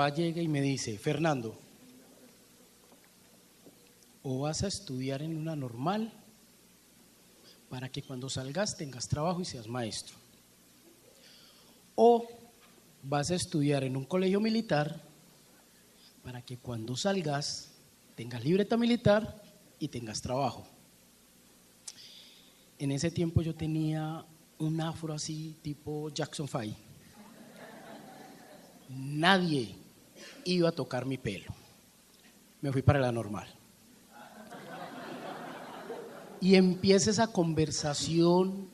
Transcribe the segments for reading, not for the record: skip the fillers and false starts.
papá llega y me dice: Fernando, o vas a estudiar en una normal para que cuando salgas tengas trabajo y seas maestro, o vas a estudiar en un colegio militar para que cuando salgas tengas libreta militar y tengas trabajo. En ese tiempo yo tenía un afro así tipo Jackson 5. Nadie iba a tocar mi pelo. Me fui para la normal. Y empieza esa conversación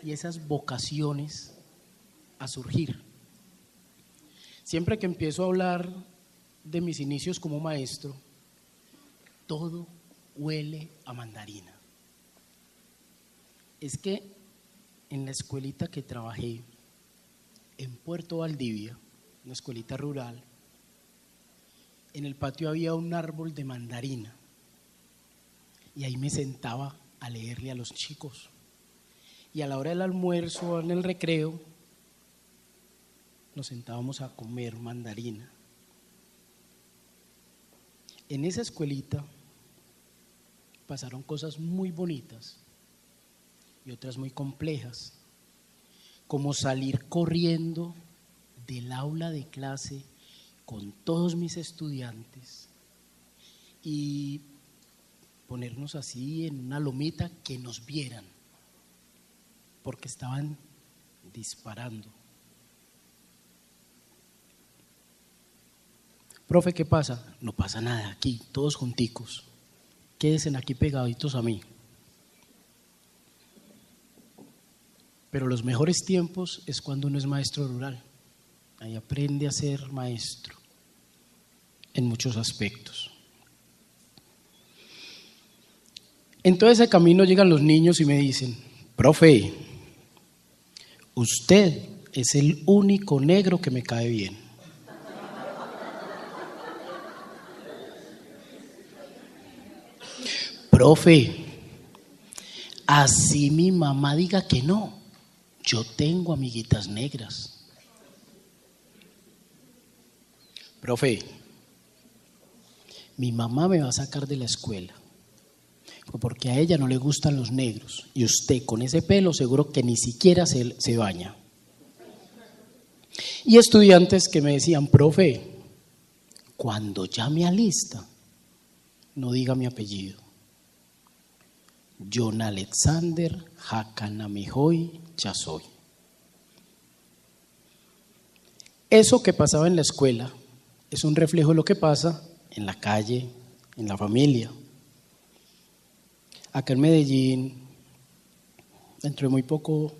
y esas vocaciones a surgir. Siempre que empiezo a hablar de mis inicios como maestro, todo huele a mandarina. Es que en la escuelita que trabajé en Puerto Valdivia, una escuelita rural, en el patio había un árbol de mandarina y ahí me sentaba a leerle a los chicos, y a la hora del almuerzo, en el recreo, nos sentábamos a comer mandarina. En esa escuelita pasaron cosas muy bonitas y otras muy complejas, como salir corriendo del aula de clase con todos mis estudiantes y ponernos así en una lomita que nos vieran, porque estaban disparando. Profe, ¿qué pasa? No pasa nada, aquí, todos junticos. Quédense aquí pegaditos a mí. Pero los mejores tiempos es cuando uno es maestro rural. Ahí aprende a ser maestro en muchos aspectos. En todo ese camino llegan los niños y me dicen: profe, usted es el único negro que me cae bien. Profe, así mi mamá diga que no, yo tengo amiguitas negras. Profe, mi mamá me va a sacar de la escuela porque a ella no le gustan los negros y usted con ese pelo seguro que ni siquiera se baña. Y estudiantes que me decían: profe, cuando ya me alista, no diga mi apellido. John Alexander Hakanamejoy Chasoy. Eso que pasaba en la escuela es un reflejo de lo que pasa en la calle, en la familia. Acá en Medellín, dentro de muy poco,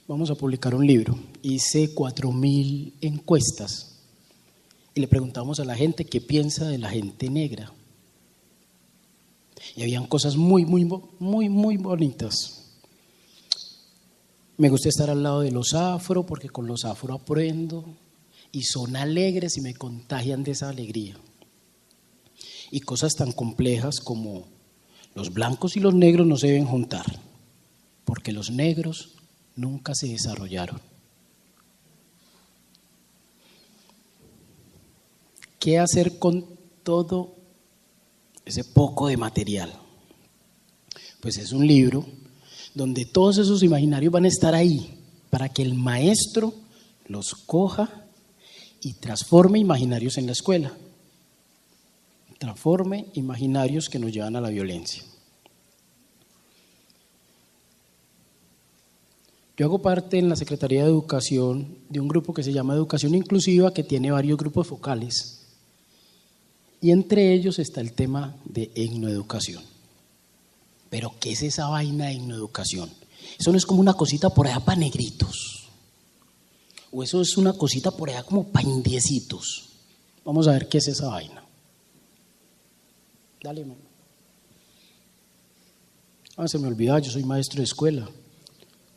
vamos a publicar un libro. Hice 4.000 encuestas y le preguntamos a la gente qué piensa de la gente negra. Y habían cosas muy bonitas. Me gusta estar al lado de los afro porque con los afro aprendo y son alegres y me contagian de esa alegría. Y cosas tan complejas como los blancos y los negros no se deben juntar porque los negros nunca se desarrollaron. ¿Qué hacer con todo ese poco de material? Pues es un libro donde todos esos imaginarios van a estar ahí para que el maestro los coja y transforme imaginarios en la escuela, transforme imaginarios que nos llevan a la violencia. Yo hago parte en la Secretaría de Educación de un grupo que se llama Educación Inclusiva, que tiene varios grupos focales. Y entre ellos está el tema de etnoeducación. Pero ¿qué es esa vaina de etnoeducación? Eso no es como una cosita por allá para negritos. O eso es una cosita por allá como para indiecitos. Vamos a ver qué es esa vaina. Dale, mamá. Se me olvidaba, yo soy maestro de escuela.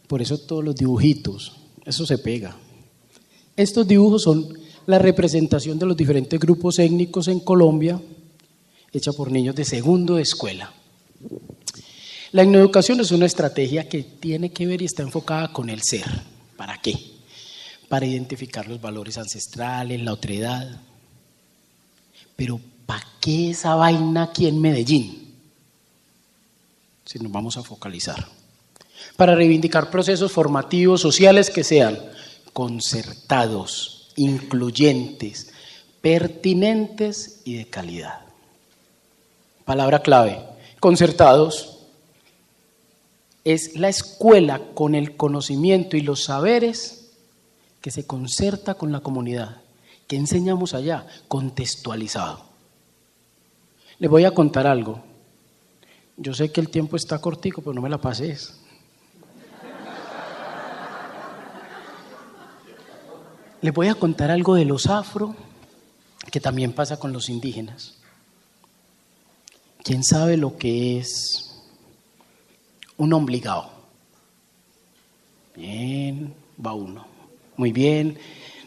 Por eso todos los dibujitos, eso se pega. Estos dibujos son la representación de los diferentes grupos étnicos en Colombia, hecha por niños de segundo de escuela. La etnoeducación es una estrategia que tiene que ver y está enfocada con el ser. ¿Para qué? Para identificar los valores ancestrales, la otredad. Pero ¿para qué esa vaina aquí en Medellín? Si nos vamos a focalizar. Para reivindicar procesos formativos sociales que sean concertados, incluyentes, pertinentes y de calidad. Palabra clave, concertados. Es la escuela con el conocimiento y los saberes que se concerta con la comunidad. ¿Qué enseñamos allá? Contextualizado. Les voy a contar algo. Yo sé que el tiempo está cortico, pero no me la pases. Les voy a contar algo de los afro, que también pasa con los indígenas. ¿Quién sabe lo que es un ombligado? Bien, va uno. Muy bien.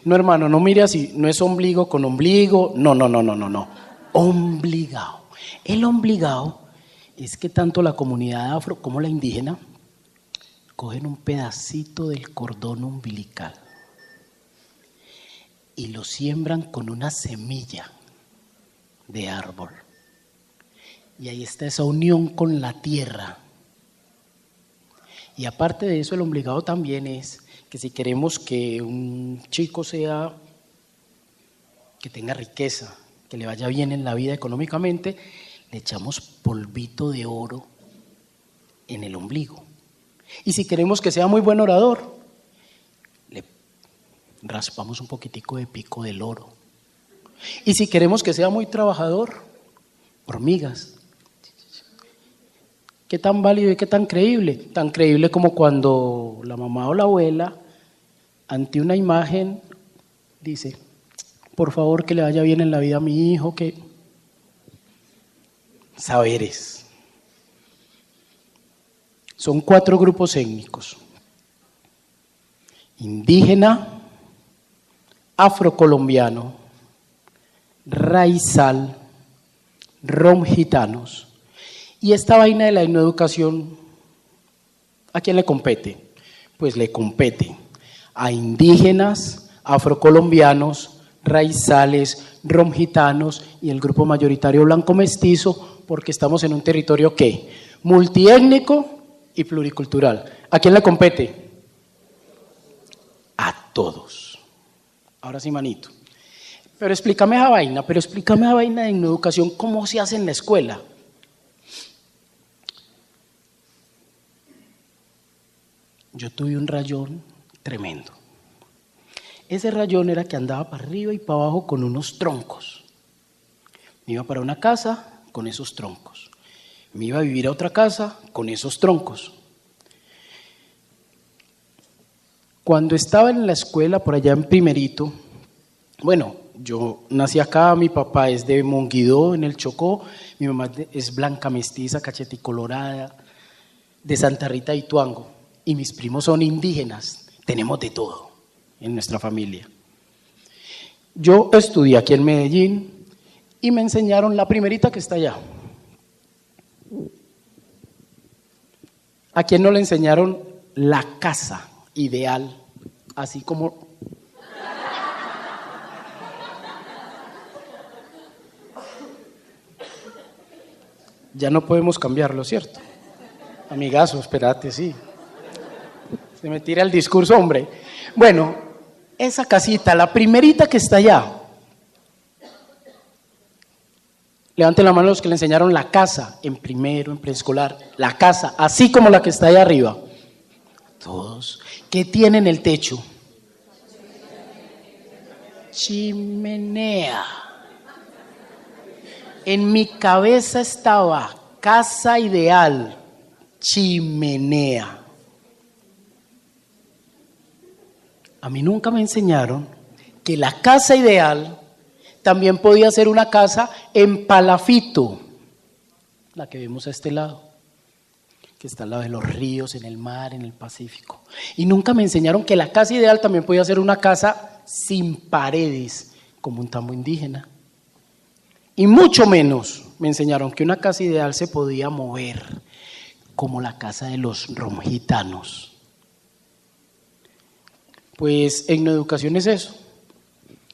No, hermano, no mire así, no es ombligo con ombligo, no. Ombligado. El ombligado es que tanto la comunidad afro como la indígena cogen un pedacito del cordón umbilical y lo siembran con una semilla de árbol. Y ahí está esa unión con la tierra. Y aparte de eso, el ombligado también es que si queremos que un chico que tenga riqueza, que le vaya bien en la vida económicamente, le echamos polvito de oro en el ombligo. Y si queremos que sea muy buen orador, le raspamos un poquitico de pico del oro. Y si queremos que sea muy trabajador, hormigas. ¿Qué tan válido y qué tan creíble? Tan creíble como cuando la mamá o la abuela, ante una imagen, dice: por favor, que le vaya bien en la vida a mi hijo, que... Saberes. Son 4 grupos étnicos: indígena, afrocolombiano, raizal, romgitanos. Y esta vaina de la etnoeducación, ¿a quién le compete? Pues le compete a indígenas, afrocolombianos, raizales, romgitanos y el grupo mayoritario blanco mestizo, porque estamos en un territorio ¿qué? Multiétnico y pluricultural. ¿A quién le compete? A todos. Ahora sí, manito. Pero explícame esa vaina de etnoeducación, ¿cómo se hace en la escuela? Yo tuve un rayón tremendo. Ese rayón era que andaba para arriba y para abajo con unos troncos. Me iba para una casa con esos troncos. Me iba a vivir a otra casa con esos troncos. Cuando estaba en la escuela, por allá en primerito, bueno, yo nací acá, mi papá es de Monguidó, en el Chocó, mi mamá es blanca mestiza, cacheticolorada, de Santa Rita de Ituango. Y mis primos son indígenas, tenemos de todo en nuestra familia. Yo estudié aquí en Medellín y me enseñaron la primerita que está allá. ¿A quién no le enseñaron la casa ideal? Así como... Ya no podemos cambiarlo, ¿cierto? Amigazo, espérate, sí. Se me tira el discurso, hombre. Bueno, esa casita, la primerita que está allá. Levanten la mano los que le enseñaron la casa en primero, en preescolar. La casa, así como la que está allá arriba. Todos. ¿Qué tiene en el techo? Chimenea. En mi cabeza estaba casa ideal, chimenea. A mí nunca me enseñaron que la casa ideal también podía ser una casa en palafito, la que vemos a este lado, que está al lado de los ríos, en el mar, en el Pacífico. Y nunca me enseñaron que la casa ideal también podía ser una casa sin paredes, como un tambo indígena. Y mucho menos me enseñaron que una casa ideal se podía mover, como la casa de los romgitanos. Pues etnoeducación es eso,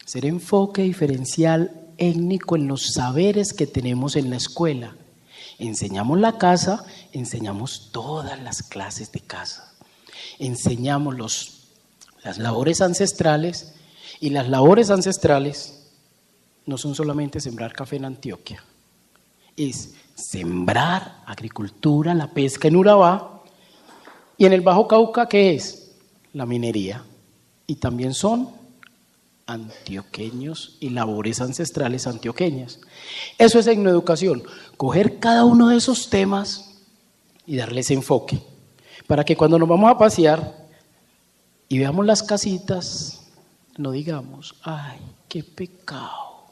ser enfoque diferencial étnico en los saberes que tenemos en la escuela. Enseñamos la casa, enseñamos todas las clases de casa. Enseñamos las labores ancestrales, y las labores ancestrales no son solamente sembrar café en Antioquia, es sembrar agricultura, la pesca en Urabá, y en el Bajo Cauca, ¿qué es? La minería, y también son antioqueños y labores ancestrales antioqueñas. Eso es etnoeducación, coger cada uno de esos temas y darles enfoque, para que cuando nos vamos a pasear y veamos las casitas, no digamos, ay, qué pecado,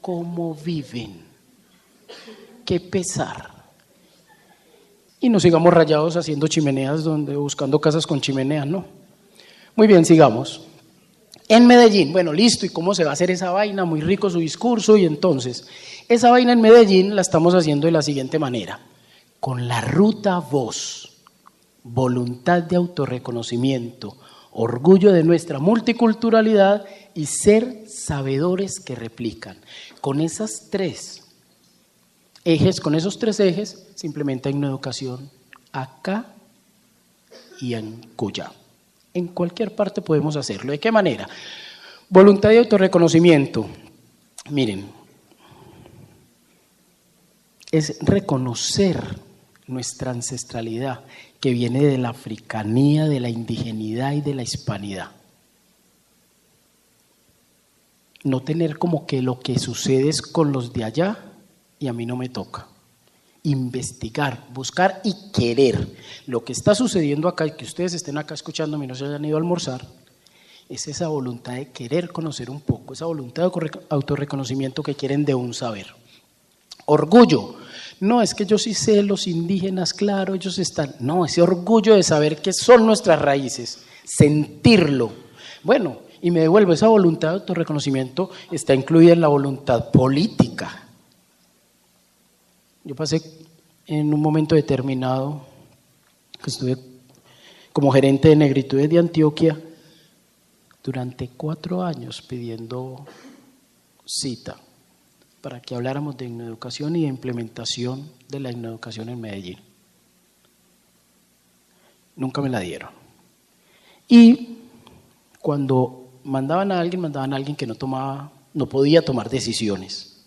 cómo viven, qué pesar. Y no sigamos rayados haciendo chimeneas, buscando casas con chimeneas, no. Muy bien, sigamos. En Medellín, bueno, listo, ¿y cómo se va a hacer esa vaina? Muy rico su discurso, y entonces, esa vaina en Medellín la estamos haciendo de la siguiente manera, con la ruta voz, voluntad de autorreconocimiento, orgullo de nuestra multiculturalidad y ser sabedores que replican. Con esos tres ejes, se implementa etnoeducación acá y en Cuyá. En cualquier parte podemos hacerlo. ¿De qué manera? Voluntad de autorreconocimiento. Miren, es reconocer nuestra ancestralidad que viene de la africanía, de la indigenidad y de la hispanidad. No tener como que lo que sucede es con los de allá y a mí no me toca. Investigar, buscar y querer. Lo que está sucediendo acá y que ustedes estén acá escuchándome y no se hayan ido a almorzar, es esa voluntad de querer conocer un poco, esa voluntad de autorreconocimiento que quieren de un saber. Orgullo. No, es que yo sí sé, los indígenas, claro, ellos están. No, ese orgullo de saber qué son nuestras raíces, sentirlo. Bueno, y me devuelvo, esa voluntad de autorreconocimiento está incluida en la voluntad política. Yo pasé en un momento determinado, que estuve como gerente de negritudes de Antioquia, durante 4 años pidiendo cita para que habláramos de etnoeducación y de implementación de la etnoeducación en Medellín. Nunca me la dieron. Y cuando mandaban a alguien que no podía tomar decisiones.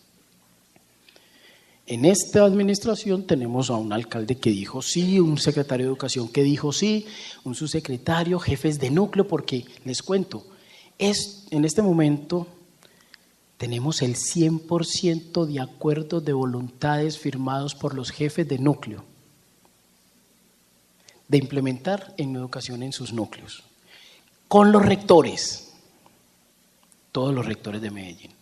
En esta administración tenemos a un alcalde que dijo sí, un secretario de educación que dijo sí, un subsecretario, jefes de núcleo, porque les cuento, en este momento tenemos el 100% de acuerdos de voluntades firmados por los jefes de núcleo de implementar etnoeducación en sus núcleos, con los rectores, todos los rectores de Medellín,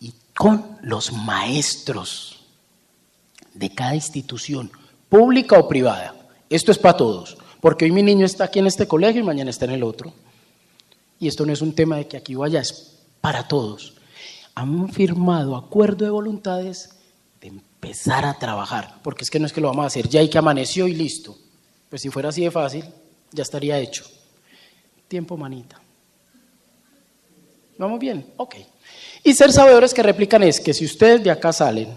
y con los maestros de cada institución, pública o privada. Esto es para todos, porque hoy mi niño está aquí en este colegio y mañana está en el otro. Y esto no es un tema de que aquí o allá, es para todos. Han firmado acuerdo de voluntades de empezar a trabajar, porque es que no es que lo vamos a hacer ya y que amaneció y listo. Pues si fuera así de fácil, ya estaría hecho. Tiempo, manita. ¿Vamos bien? Ok. Y ser sabedores que replican es que si ustedes de acá salen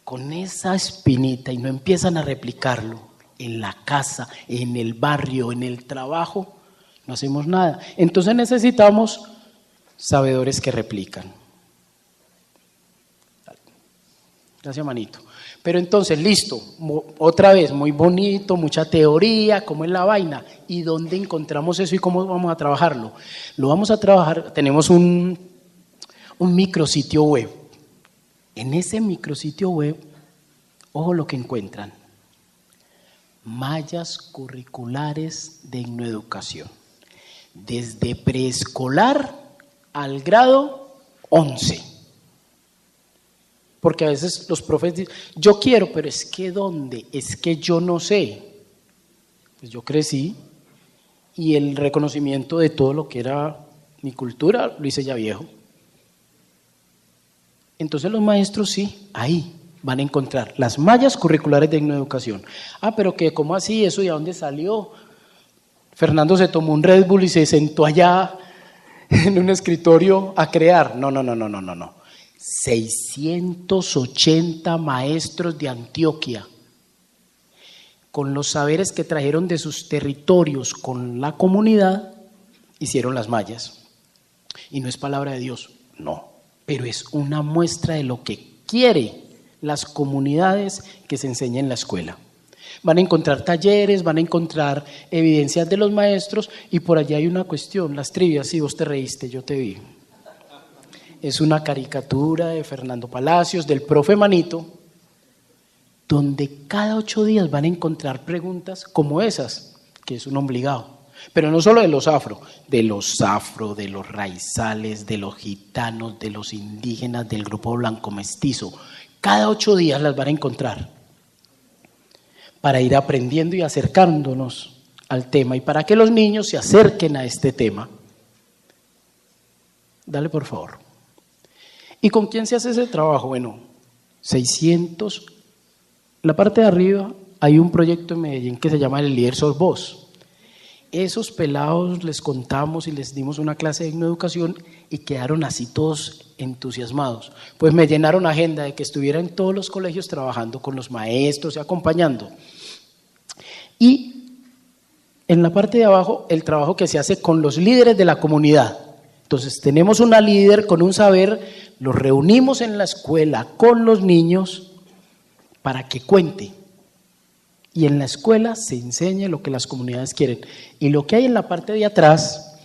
con esa espinita y no empiezan a replicarlo en la casa, en el barrio, en el trabajo, no hacemos nada. Entonces necesitamos sabedores que replican. Gracias, manito. Pero entonces, listo, otra vez, muy bonito, mucha teoría, ¿cómo es la vaina? ¿Y dónde encontramos eso y cómo vamos a trabajarlo? Lo vamos a trabajar, tenemos un micrositio web. En ese micrositio web, ojo lo que encuentran, mallas curriculares de etnoeducación, desde preescolar al grado 11. Porque a veces los profes dicen, yo quiero, pero es que ¿dónde? Es que yo no sé. Pues yo crecí y el reconocimiento de todo lo que era mi cultura lo hice ya viejo. Entonces los maestros sí, ahí van a encontrar las mallas curriculares de etnoeducación. Ah, pero que ¿cómo así? ¿Eso de dónde salió? Fernando se tomó un Red Bull y se sentó allá en un escritorio a crear. No. 680 maestros de Antioquia, con los saberes que trajeron de sus territorios con la comunidad, hicieron las mallas. Y no es palabra de Dios, no, pero es una muestra de lo que quiere las comunidades que se enseña en la escuela. Van a encontrar talleres, van a encontrar evidencias de los maestros, y por allá hay una cuestión, las trivias. Sí, vos te reíste, yo te vi. Es una caricatura de Fernando Palacios, del profe Manito, donde cada 8 días van a encontrar preguntas como esas, que es un obligado. Pero no solo de los afro, de los raizales, de los gitanos, de los indígenas, del grupo blanco mestizo. Cada 8 días las van a encontrar para ir aprendiendo y acercándonos al tema y para que los niños se acerquen a este tema. Dale, por favor. ¿Y con quién se hace ese trabajo? Bueno, 600. La parte de arriba hay un proyecto en Medellín que se llama El Líder Sos Vos. Esos pelados les contamos y les dimos una clase de etnoeducación y quedaron así todos entusiasmados. Pues me llenaron agenda de que estuviera en todos los colegios trabajando con los maestros y acompañando. Y en la parte de abajo, el trabajo que se hace con los líderes de la comunidad. Entonces tenemos una líder con un saber, los reunimos en la escuela con los niños para que cuente. Y en la escuela se enseña lo que las comunidades quieren. Y lo que hay en la parte de atrás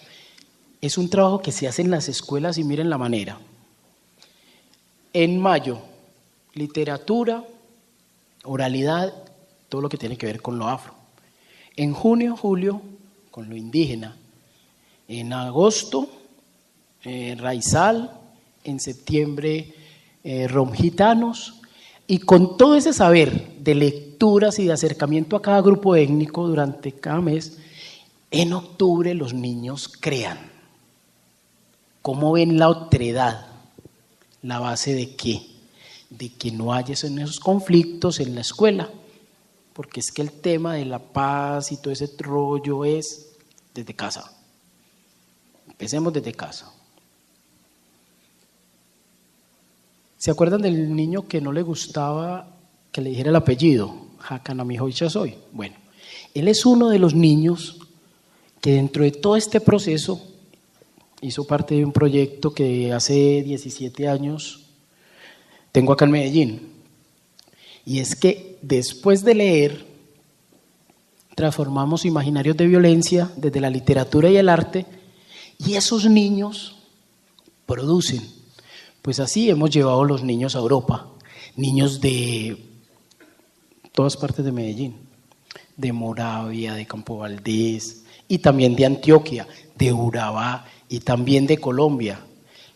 es un trabajo que se hace en las escuelas, y miren la manera. En mayo, literatura, oralidad, todo lo que tiene que ver con lo afro. En junio, julio, con lo indígena. En agosto, raizal. En septiembre, romgitanos. Y con todo ese saber de lecturas y de acercamiento a cada grupo étnico durante cada mes, en octubre los niños crean. ¿Cómo ven la otredad? ¿La base de qué? De que no haya esos conflictos en la escuela, porque es que el tema de la paz y todo ese rollo es desde casa. Empecemos desde casa. ¿Se acuerdan del niño que no le gustaba que le dijera el apellido? Hakanamihoy Chasoy. Bueno, él es uno de los niños que dentro de todo este proceso hizo parte de un proyecto que hace 17 años tengo acá en Medellín. Y es que después de leer, transformamos imaginarios de violencia desde la literatura y el arte, y esos niños producen. Pues así hemos llevado los niños a Europa, niños de todas partes de Medellín, de Moravia, de Campo Valdés, y también de Antioquia, de Urabá, y también de Colombia.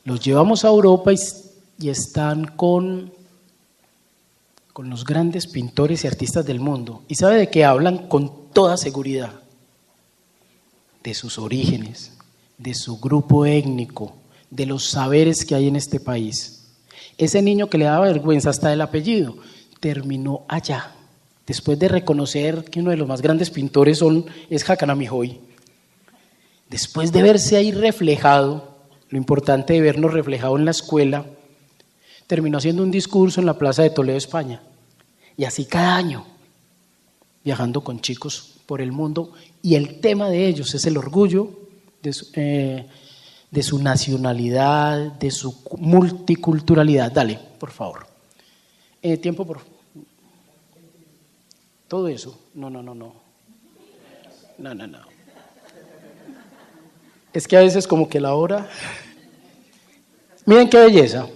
Los llevamos a Europa y están con los grandes pintores y artistas del mundo. ¿Y sabe de qué hablan? Con toda seguridad. De sus orígenes, de su grupo étnico, de los saberes que hay en este país. Ese niño que le daba vergüenza hasta el apellido, terminó allá, después de reconocer que uno de los más grandes pintores es Hakanamihoy. Después de verse ahí reflejado, lo importante de vernos reflejado en la escuela, terminó haciendo un discurso en la Plaza de Toledo, España. Y así cada año, viajando con chicos por el mundo, y el tema de ellos es el orgullo de su nacionalidad, de su multiculturalidad. Dale, por favor. Tiempo, por favor. Todo eso. No. Es que a veces como que la hora... Miren qué belleza.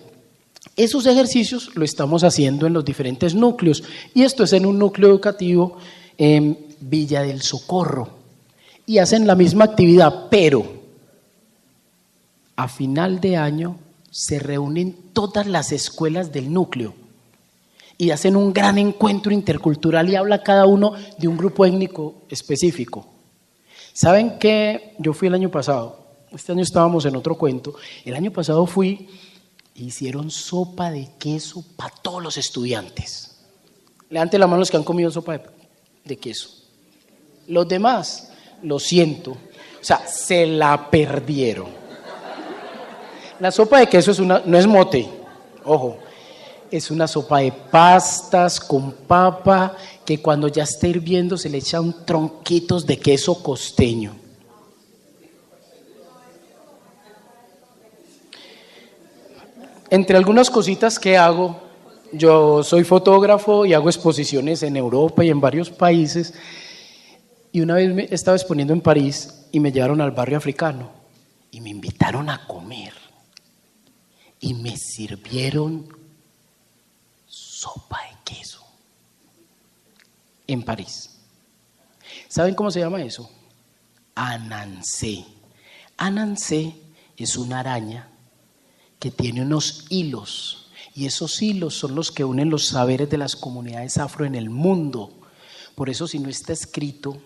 Esos ejercicios lo estamos haciendo en los diferentes núcleos. Y esto es en un núcleo educativo en Villa del Socorro. Y hacen la misma actividad, pero a final de año se reúnen todas las escuelas del núcleo y hacen un gran encuentro intercultural y habla cada uno de un grupo étnico específico. ¿Saben qué? Yo fui el año pasado, este año estábamos en otro cuento, el año pasado fui, hicieron sopa de queso para todos los estudiantes. Levanten la mano los que han comido sopa de queso. Los demás, lo siento, o sea, se la perdieron. La sopa de queso no es mote, Ojo, es una sopa de pastas con papa que cuando ya está hirviendo se le echan tronquitos de queso costeño. Entre algunas cositas que hago, yo soy fotógrafo y hago exposiciones en Europa y en varios países. Y una vez me estaba exponiendo en París y me llevaron al barrio africano y me invitaron a comer. Y me sirvieron sopa de queso en París. ¿Saben cómo se llama eso? Anancé. Anancé es una araña que tiene unos hilos, y esos hilos son los que unen los saberes de las comunidades afro en el mundo. Por eso, si no está escrito,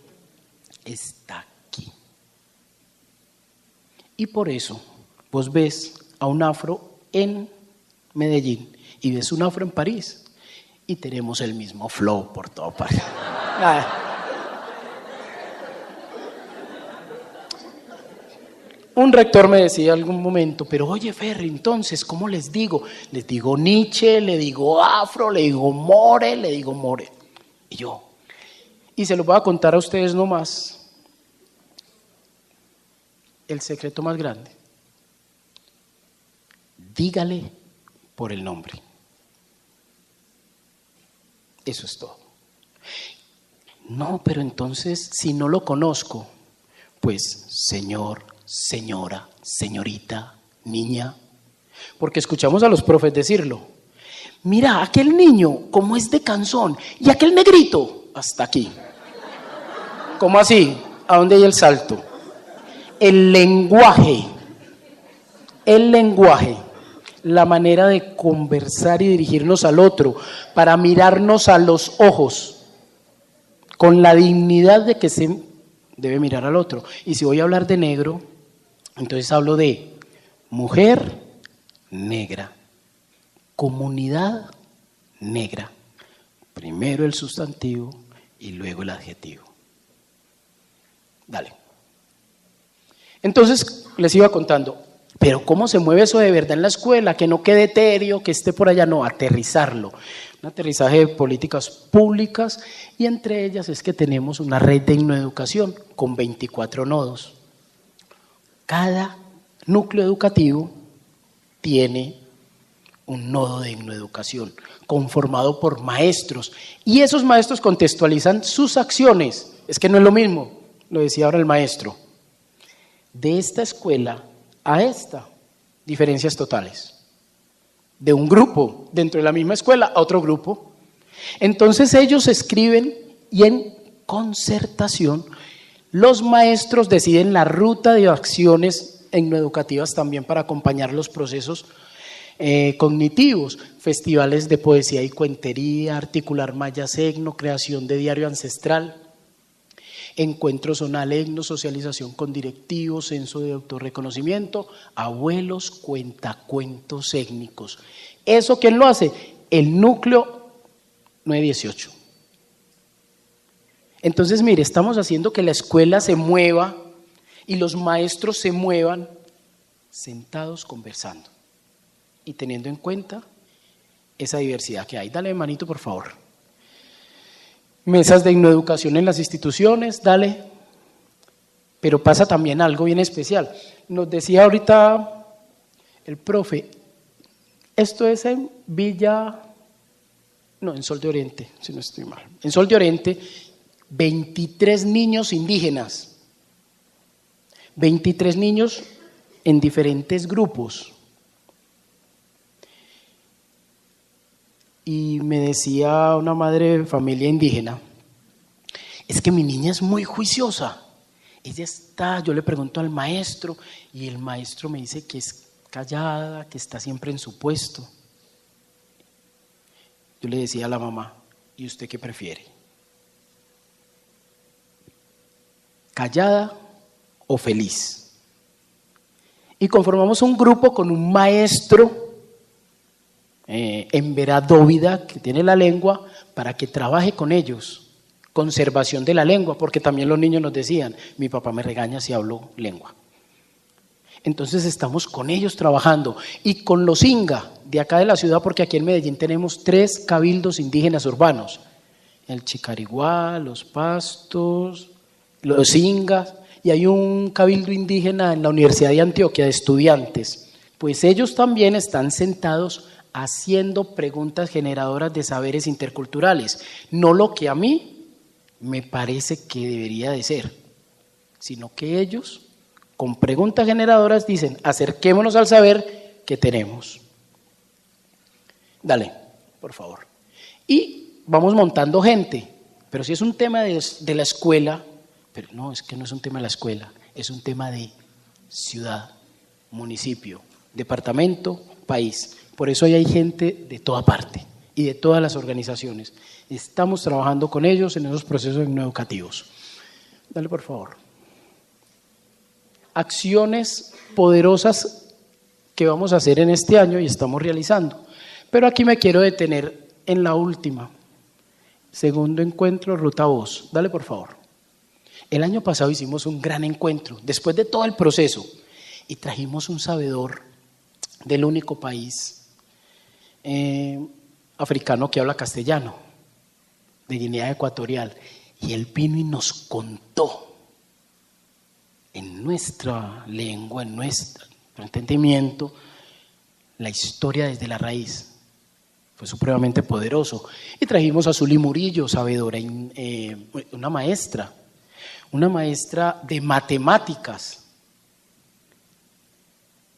está aquí. Y por eso vos ves a un afro en Medellín y ves un afro en París y tenemos el mismo flow por toda parte. Un rector me decía en algún momento, pero oye Ferry, entonces, ¿cómo les digo? Les digo Nietzsche, le digo afro, le digo more. Y yo, y se lo voy a contar a ustedes nomás, el secreto más grande. Dígale por el nombre. Eso es todo. No, pero entonces, si no lo conozco, pues señor, señora, señorita, niña, porque escuchamos a los profes decirlo. Mira, aquel niño, como es de canzón, y aquel negrito, hasta aquí. ¿Cómo así? ¿A dónde hay el salto? El lenguaje, la manera de conversar y dirigirnos al otro, para mirarnos a los ojos, con la dignidad de que se debe mirar al otro. Y si voy a hablar de negro, entonces hablo de mujer negra, comunidad negra. Primero el sustantivo y luego el adjetivo. Dale. Entonces les iba contando, pero ¿cómo se mueve eso de verdad en la escuela? Que no quede etéreo, que esté por allá, no, aterrizarlo. Un aterrizaje de políticas públicas, y entre ellas es que tenemos una red de himnoeducación con 24 nodos. Cada núcleo educativo tiene un nodo de himnoeducación conformado por maestros, y esos maestros contextualizan sus acciones. Es que no es lo mismo, lo decía ahora el maestro, de esta escuela a esta, diferencias totales. De un grupo dentro de la misma escuela a otro grupo. Entonces ellos escriben y en concertación los maestros deciden la ruta de acciones etnoeducativas también para acompañar los procesos cognitivos, festivales de poesía y cuentería, articular mallas etno, creación de diario ancestral, encuentros zonal etno, socialización con directivos, censo de autorreconocimiento, abuelos, cuentacuentos étnicos. ¿Eso quién lo hace? El núcleo 918. Entonces, mire, estamos haciendo que la escuela se mueva y los maestros se muevan sentados conversando y teniendo en cuenta esa diversidad que hay. Dale, manito, por favor. Mesas de himnoeducación en las instituciones, dale. Pero pasa también algo bien especial. Nos decía ahorita el profe, esto es en en Sol de Oriente, si no estoy mal. En Sol de Oriente, 23 niños indígenas, 23 niños en diferentes grupos. Y me decía una madre de familia indígena, es que mi niña es muy juiciosa. Ella está, yo le pregunto al maestro y el maestro me dice que es callada, que está siempre en su puesto. Yo le decía a la mamá, ¿y usted qué prefiere? ¿Callada o feliz? Y conformamos un grupo con un maestro en Veradóvida, que tiene la lengua, para que trabaje con ellos, conservación de la lengua, porque también los niños nos decían, mi papá me regaña si hablo lengua. Entonces estamos con ellos trabajando y con los Inga de acá de la ciudad, porque aquí en Medellín tenemos 3 cabildos indígenas urbanos, el Chicariguá, los Pastos, los Ingas, y hay un cabildo indígena en la Universidad de Antioquia de estudiantes. Pues ellos también están sentados haciendo preguntas generadoras de saberes interculturales, no lo que a mí me parece que debería de ser, sino que ellos con preguntas generadoras dicen, acerquémonos al saber que tenemos. Dale, por favor. Y vamos montando gente, pero si es un tema de la escuela, pero no, es que no es un tema de la escuela, es un tema de ciudad, municipio, departamento, país. Por eso ahí hay gente de toda parte y de todas las organizaciones. Estamos trabajando con ellos en esos procesos educativos. Dale, por favor. Acciones poderosas que vamos a hacer en este año y estamos realizando. Pero aquí me quiero detener en la última. Segundo encuentro, Ruta Voz. Dale, por favor. El año pasado hicimos un gran encuentro, después de todo el proceso, y trajimos un sabedor del único país africano que habla castellano, de Guinea Ecuatorial, y él vino y nos contó en nuestra lengua, en nuestro entendimiento, la historia desde la raíz. Fue supremamente poderoso. Y trajimos a Zuli Murillo, sabedora, una maestra de matemáticas.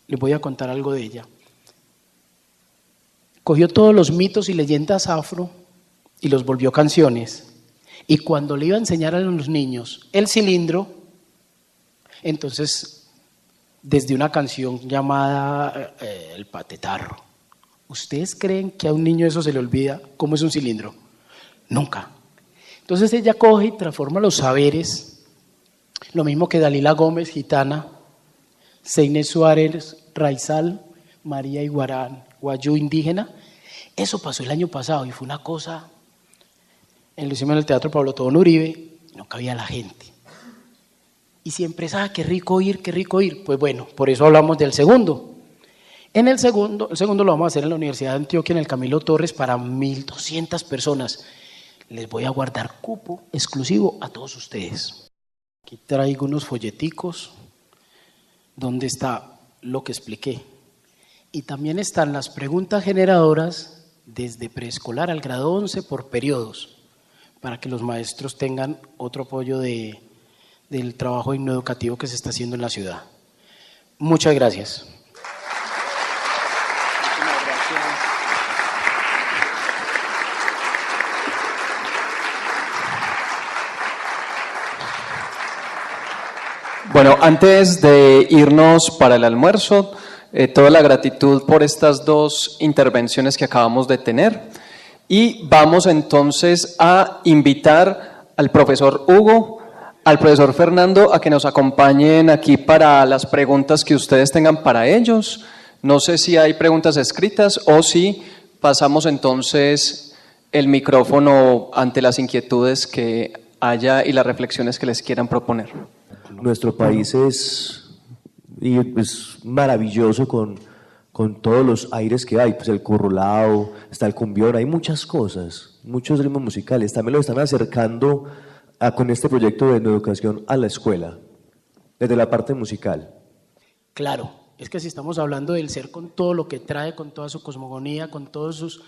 Les voy a contar algo de ella. Cogió todos los mitos y leyendas afro y los volvió canciones. Y cuando le iba a enseñar a los niños el cilindro, entonces, desde una canción llamada El Patetarro, ¿ustedes creen que a un niño eso se le olvida cómo es un cilindro? Nunca. Entonces ella coge y transforma los saberes, lo mismo que Dalila Gómez, gitana, Zeine Suárez, raizal, María Iguarán, guayú, indígena. Eso pasó el año pasado y fue una cosa, lo hicimos en el Teatro Pablo Tobón Uribe, no cabía la gente. Y siempre, qué rico oír, qué rico oír. Pues bueno, por eso hablamos del segundo. El segundo lo vamos a hacer en la Universidad de Antioquia, en el Camilo Torres, para 1.200 personas. Les voy a guardar cupo exclusivo a todos ustedes. Aquí traigo unos folleticos donde está lo que expliqué. Y también están las preguntas generadoras desde preescolar al grado 11 por periodos, para que los maestros tengan otro apoyo del trabajo educativo que se está haciendo en la ciudad. Muchas gracias. Bueno, antes de irnos para el almuerzo, toda la gratitud por estas 2 intervenciones que acabamos de tener. Y vamos entonces a invitar al profesor Hugo, al profesor Fernando a que nos acompañen aquí para las preguntas que ustedes tengan para ellos. No sé si hay preguntas escritas o si pasamos entonces el micrófono ante las inquietudes que haya y las reflexiones que les quieran proponer. Nuestro país es maravilloso con todos los aires que hay, pues el currulao, está el cumbión, hay muchas cosas, muchos ritmos musicales. También lo están acercando con este proyecto de educación a la escuela, desde la parte musical. Claro, es que si estamos hablando del ser con todo lo que trae, con toda su cosmogonía, con todos sus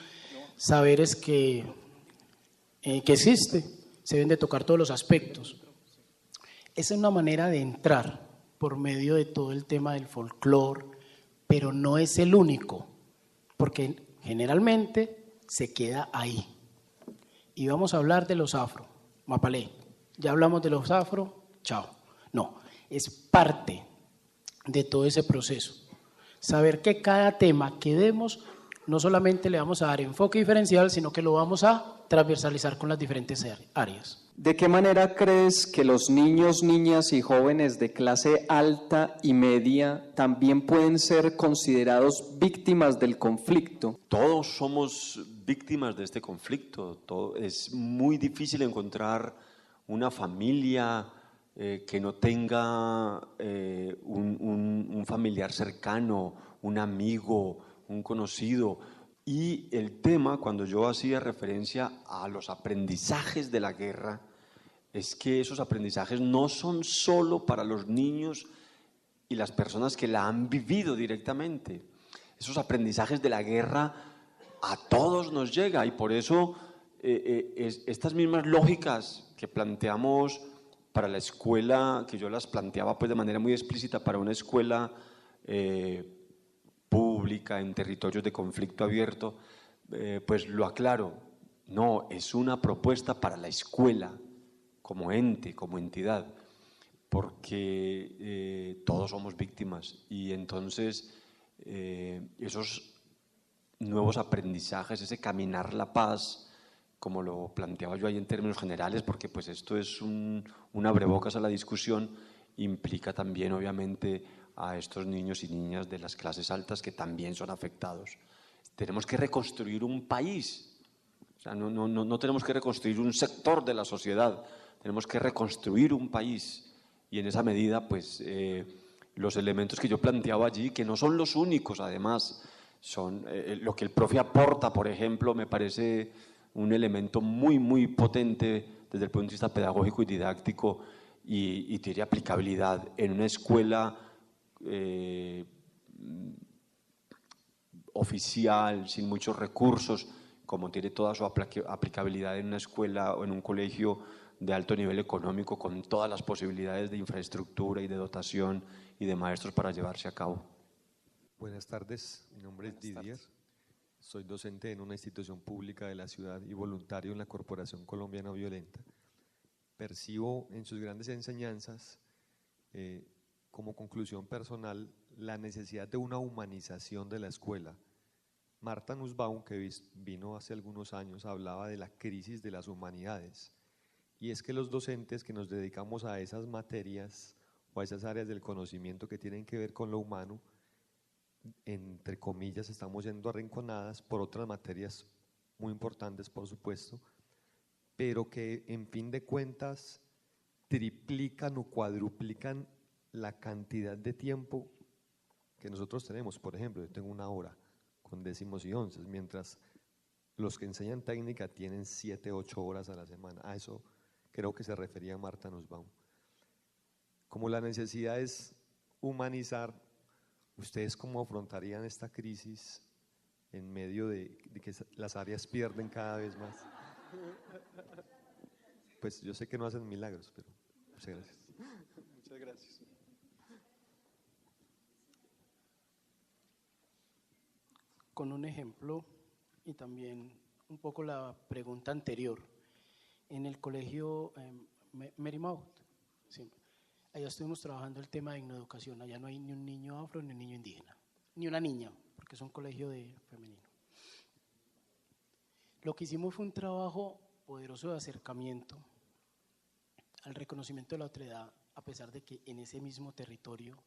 saberes que existe, se deben de tocar todos los aspectos. Esa es una manera de entrar por medio de todo el tema del folclore, pero no es el único, porque generalmente se queda ahí. Y vamos a hablar de los afro, Mapalé. Ya hablamos de los afro, chao. No, es parte de todo ese proceso. Saber que cada tema que demos, no solamente le vamos a dar enfoque diferencial, sino que lo vamos a transversalizar con las diferentes áreas. ¿De qué manera crees que los niños, niñas y jóvenes de clase alta y media también pueden ser considerados víctimas del conflicto? Todos somos víctimas de este conflicto. Es muy difícil encontrar una familia que no tenga un familiar cercano, un amigo, un conocido. Y el tema, cuando yo hacía referencia a los aprendizajes de la guerra, es que esos aprendizajes no son solo para los niños y las personas que la han vivido directamente. Esos aprendizajes de la guerra a todos nos llega, y por eso estas mismas lógicas que planteamos para la escuela, que yo las planteaba pues de manera muy explícita para una escuela pública en territorios de conflicto abierto, pues lo aclaro, no, es una propuesta para la escuela como ente, como entidad, porque todos somos víctimas, y entonces esos nuevos aprendizajes, ese caminar la paz, como lo planteaba yo ahí en términos generales, porque pues esto es un abrebocas a la discusión, implica también obviamente a estos niños y niñas de las clases altas que también son afectados. Tenemos que reconstruir un país, o sea, no tenemos que reconstruir un sector de la sociedad, tenemos que reconstruir un país, y en esa medida pues los elementos que yo planteaba allí, que no son los únicos además, son lo que el profe aporta, por ejemplo, me parece un elemento muy potente desde el punto de vista pedagógico y didáctico, y tiene aplicabilidad en una escuela oficial, sin muchos recursos, como tiene toda su aplicabilidad en una escuela o en un colegio de alto nivel económico, con todas las posibilidades de infraestructura y de dotación y de maestros para llevarse a cabo. Buenas tardes, mi nombre es Didier, soy docente en una institución pública de la ciudad y voluntario en la Corporación Colombia No Violenta. Percibo en sus grandes enseñanzas, como conclusión personal, la necesidad de una humanización de la escuela. Martha Nussbaum, que vino hace algunos años, hablaba de la crisis de las humanidades, y es que los docentes que nos dedicamos a esas materias o a esas áreas del conocimiento que tienen que ver con lo humano, entre comillas, estamos yendo arrinconadas por otras materias muy importantes, por supuesto, pero que en fin de cuentas triplican o cuadruplican la cantidad de tiempo que nosotros tenemos. Por ejemplo, yo tengo 1 hora con décimos y onces, mientras los que enseñan técnica tienen 7, 8 horas a la semana. A eso creo que se refería Martha Nussbaum. Como la necesidad es humanizar, ¿ustedes cómo afrontarían esta crisis en medio de que las áreas pierden cada vez más? Pues yo sé que no hacen milagros, pero muchas gracias. Muchas gracias. Con un ejemplo y también un poco la pregunta anterior. En el colegio Marymount, sí, allá estuvimos trabajando el tema de etnoeducación. Allá no hay ni un niño afro ni un niño indígena, ni una niña, porque es un colegio femenino. Lo que hicimos fue un trabajo poderoso de acercamiento al reconocimiento de la otredad, a pesar de que en ese mismo territorio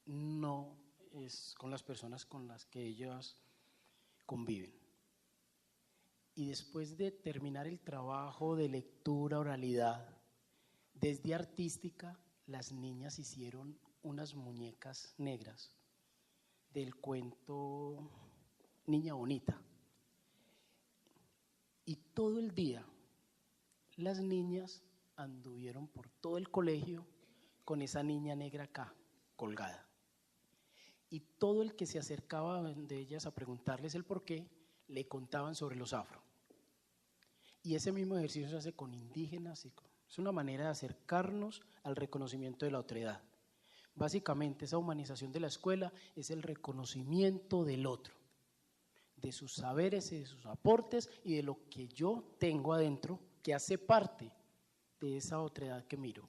no es con las personas con las que ellas conviven. Y después de terminar el trabajo de lectura, oralidad, desde artística, las niñas hicieron unas muñecas negras del cuento Niña Bonita. Y todo el día las niñas anduvieron por todo el colegio con esa niña negra acá, colgada. Y todo el que se acercaba de ellas a preguntarles el porqué, le contaban sobre los afro. Y ese mismo ejercicio se hace con indígenas. Es una manera de acercarnos al reconocimiento de la otredad. Básicamente, esa humanización de la escuela es el reconocimiento del otro, de sus saberes y de sus aportes y de lo que yo tengo adentro, que hace parte de esa otredad que miro.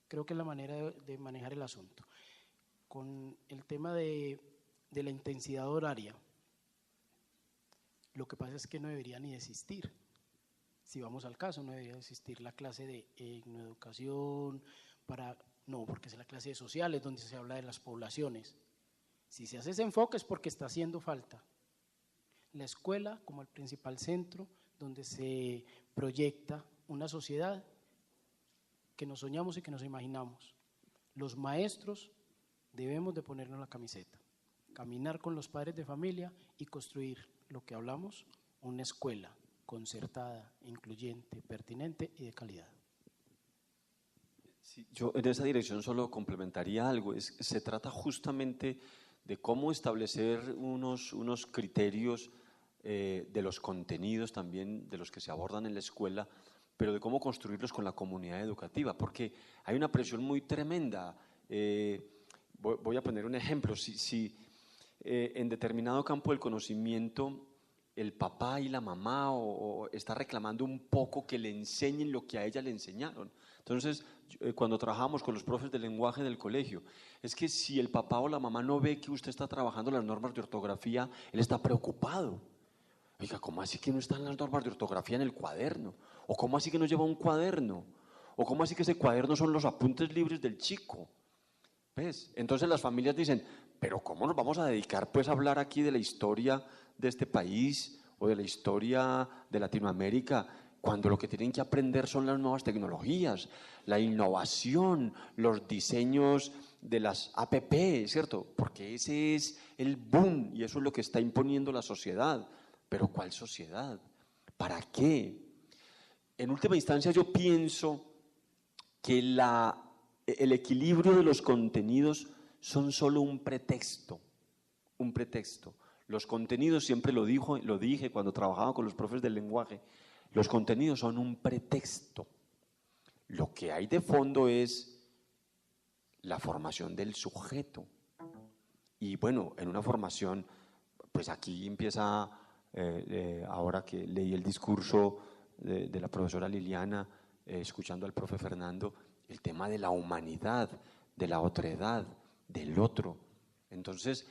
Creo que es la manera de manejar el asunto. Con el tema de la intensidad horaria, lo que pasa es que no debería ni existir. Si vamos al caso, no debería existir la clase de etnoeducación, no, porque es la clase de sociales donde se habla de las poblaciones. Si se hace ese enfoque es porque está haciendo falta. La escuela como el principal centro donde se proyecta una sociedad que nos soñamos y que nos imaginamos. Los maestros debemos de ponernos la camiseta, caminar con los padres de familia y construir lo que hablamos, una escuela concertada, incluyente, pertinente y de calidad. Sí, yo en esa dirección solo complementaría algo. Se trata justamente de cómo establecer unos criterios de los contenidos también, de los que se abordan en la escuela, pero de cómo construirlos con la comunidad educativa, porque hay una presión muy tremenda. Voy a poner un ejemplo. Si en determinado campo del conocimiento el papá y la mamá o está reclamando un poco que le enseñen lo que a ella le enseñaron. Entonces, cuando trabajamos con los profes de lenguaje del colegio, es que si el papá o la mamá no ve que usted está trabajando las normas de ortografía, él está preocupado. Oiga, ¿cómo así que no están las normas de ortografía en el cuaderno? ¿O cómo así que no lleva un cuaderno? ¿O cómo así que ese cuaderno son los apuntes libres del chico? ¿Ves? Entonces las familias dicen, pero ¿cómo nos vamos a dedicar pues a hablar aquí de la historia de este país o de la historia de Latinoamérica cuando lo que tienen que aprender son las nuevas tecnologías, la innovación, los diseños de las APP, ¿cierto? Porque ese es el boom y eso es lo que está imponiendo la sociedad. ¿Pero cuál sociedad? ¿Para qué? En última instancia yo pienso que el equilibrio de los contenidos son solo un pretexto, un pretexto. Los contenidos, siempre lo dije cuando trabajaba con los profes del lenguaje, los contenidos son un pretexto. Lo que hay de fondo es la formación del sujeto. Y bueno, en una formación, pues aquí empieza, ahora que leí el discurso de la profesora Liliana, escuchando al profe Fernando, el tema de la humanidad, de la otredad, del otro. Entonces,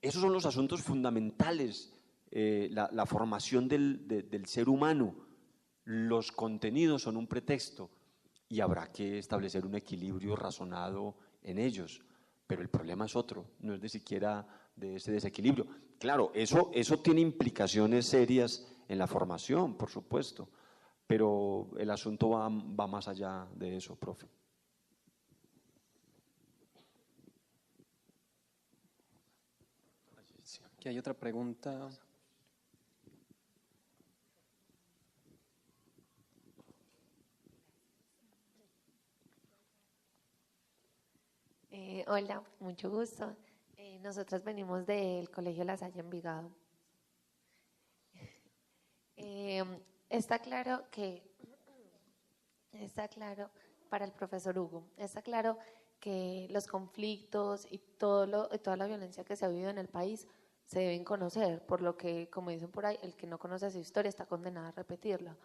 esos son los asuntos fundamentales, la formación del ser humano. Los contenidos son un pretexto y habrá que establecer un equilibrio razonado en ellos. Pero el problema es otro, no es ni siquiera de ese desequilibrio. Claro, eso tiene implicaciones serias en la formación, por supuesto, pero el asunto va más allá de eso, profe. Aquí hay otra pregunta. Hola, mucho gusto. Nosotros venimos del Colegio La Salle Envigado. Está claro para el profesor Hugo, está claro que los conflictos y toda la violencia que se ha vivido en el país se deben conocer, por lo que, como dicen por ahí, el que no conoce su historia está condenado a repetirla.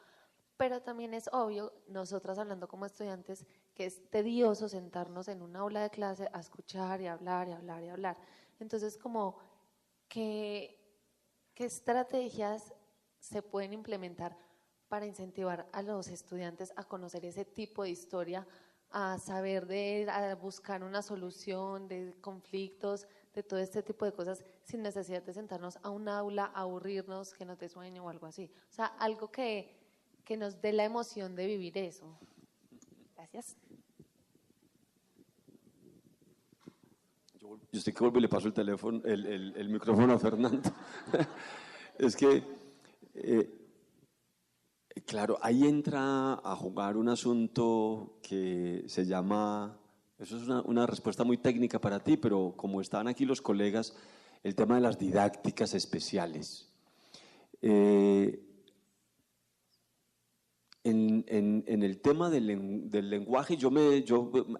Pero también es obvio, nosotras hablando como estudiantes, que es tedioso sentarnos en un aula de clase a escuchar y hablar y hablar y hablar. Entonces, como, ¿qué estrategias se pueden implementar para incentivar a los estudiantes a conocer ese tipo de historia, a saber a buscar una solución de conflictos, de todo este tipo de cosas, sin necesidad de sentarnos a un aula, a aburrirnos, que nos dé sueño o algo así? O sea, algo que nos dé la emoción de vivir eso. Gracias. Yo estoy que vuelvo y le paso el teléfono, el micrófono a Fernando. Es que, claro, ahí entra a jugar un asunto que se llama, eso es una respuesta muy técnica para ti, pero como están aquí los colegas, el tema de las didácticas especiales. En el tema del lenguaje, yo